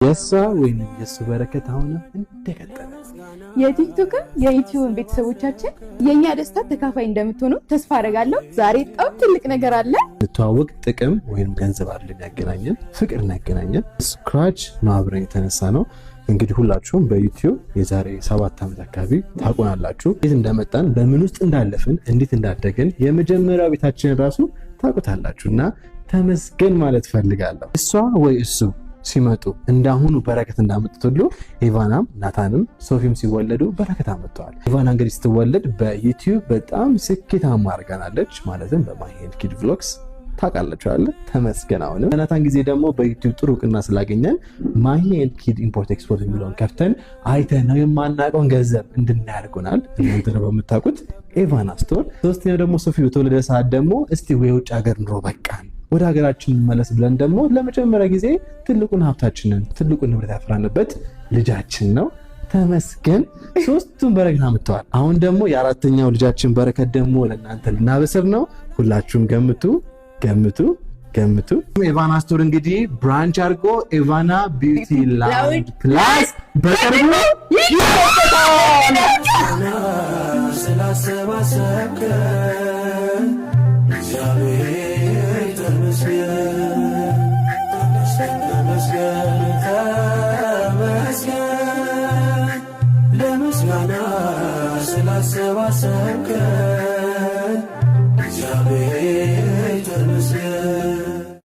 የሷ ወይም የሱ በረከት አሁን እንደቀጠለ የቲክቶክም የዩቲዩብ ቤተሰቦቻችን የኛ ደስታ ተካፋይ እንደምትሆኑ ተስፋ አደርጋለሁ። ዛሬ በጣም ትልቅ ነገር አለ። ተዋወቅ ጥቅም ወይም ገንዘብ አይደለም ያገናኘን፣ ፍቅር ያገናኘን። ስክራች ነው አብረን የተነሳ ነው። እንግዲህ ሁላችሁም በዩቲዩብ የዛሬ 7 ዓመት አካባቢ ታቆናላችሁ። እንዴት እንደመጣን በምን ውስጥ እንዳለፍን እንዴት እንዳደገን የመጀመሪያው ቤታችን ራሱ ታውቁታላችሁና ተመስገን ማለት ፈልጋለሁ። እሷ ወይ እሱ ሲመጡ እንዳሁኑ በረከት እንዳመጡት ሁሉ ኢቫናም ናታንም ሶፊም ሲወለዱ በረከት አመጣዋል። ኢቫና እንግዲህ ስትወለድ በዩቲዩብ በጣም ስኬታማ አድርጋናለች። ማለትም በማይ ሄንድ ኪድ ቭሎግስ ታውቃላችሁ አይደል? ተመስገን። አሁንም ናታን ጊዜ ደግሞ በዩቲዩብ ጥሩ እውቅና ስላገኘን ማይ ሄንድ ኪድ ኢምፖርት ኤክስፖርት የሚለውን ከፍተን አይተነው የማናውቀውን ገንዘብ እንድናያርጉናል። እናንተ ነው በምታውቁት ኢቫና ስቶር። ሶስተኛው ደግሞ ሶፊ በተወለደ ሰዓት ደግሞ እስቲ የውጭ ሀገር ኑሮ በቃን ወደ ሀገራችን መለስ ብለን ደግሞ ለመጀመሪያ ጊዜ ትልቁን ሀብታችንን ትልቁን ንብረት ያፈራንበት ልጃችን ነው። ተመስገን። ሶስቱን በረከት አምጥተዋል። አሁን ደግሞ የአራተኛው ልጃችን በረከት ደግሞ ለእናንተ ልናበስር ነው። ሁላችሁም ገምቱ ገምቱ ገምቱ። ኢቫና ስቶር እንግዲህ ብራንች አድርጎ ኢቫና ቢዩቲ ላውንጅ ፕላስ በቅርቡ ይከፈታል። ስላሰባሰብከን እግዚአብሔር